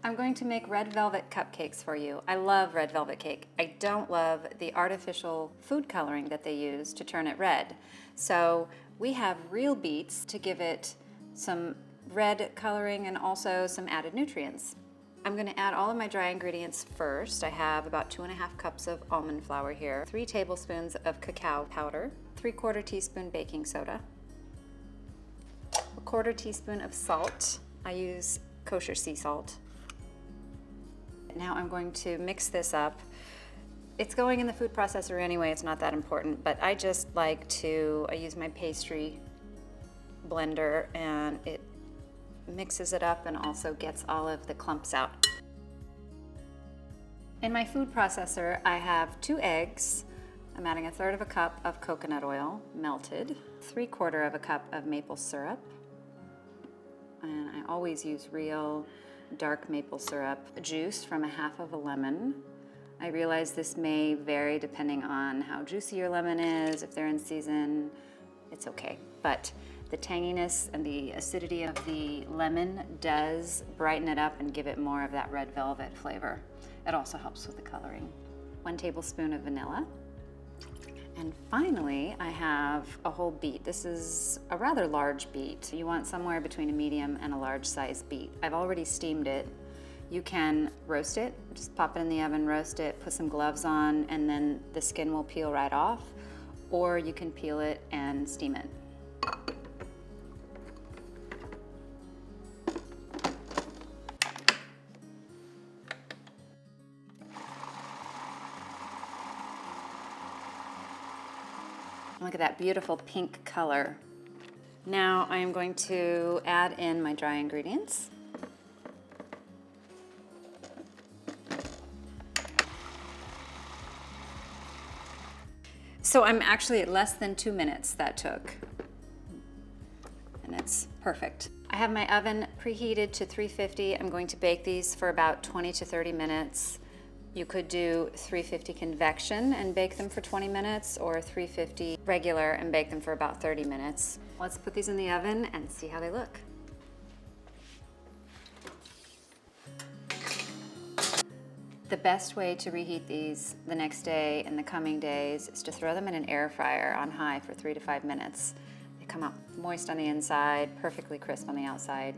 I'm going to make red velvet cupcakes for you. I love red velvet cake. I don't love the artificial food coloring that they use to turn it red. So we have real beets to give it some red coloring and also some added nutrients. I'm going to add all of my dry ingredients first. I have about 2.5 cups of almond flour here, 3 tablespoons of cacao powder, 3/4 teaspoon baking soda, 1/4 teaspoon of salt. I use kosher sea salt. Now I'm going to mix this up. It's going in the food processor anyway, it's not that important, but I just like I use my pastry blender and it mixes it up and also gets all of the clumps out. In my food processor, I have 2 eggs. I'm adding 1/3 cup of coconut oil, melted, 3/4 cup of maple syrup, and I always use real dark maple syrup, juice from 1/2 lemon. I realize this may vary depending on how juicy your lemon is, if they're in season, it's okay. But the tanginess and the acidity of the lemon does brighten it up and give it more of that red velvet flavor. It also helps with the coloring. 1 tablespoon of vanilla. And finally, I have a whole beet. This is a rather large beet. You want somewhere between a medium and a large size beet. I've already steamed it. You can roast it, just pop it in the oven, roast it, put some gloves on, and then the skin will peel right off. Or you can peel it and steam it. Look at that beautiful pink color. Now I am going to add in my dry ingredients. So I'm actually at less than 2 minutes that took, and it's perfect. I have my oven preheated to 350. I'm going to bake these for about 20 to 30 minutes. You could do 350 convection and bake them for 20 minutes, or 350 regular and bake them for about 30 minutes. Let's put these in the oven and see how they look. The best way to reheat these the next day and the coming days is to throw them in an air fryer on high for 3 to 5 minutes. They come out moist on the inside, perfectly crisp on the outside.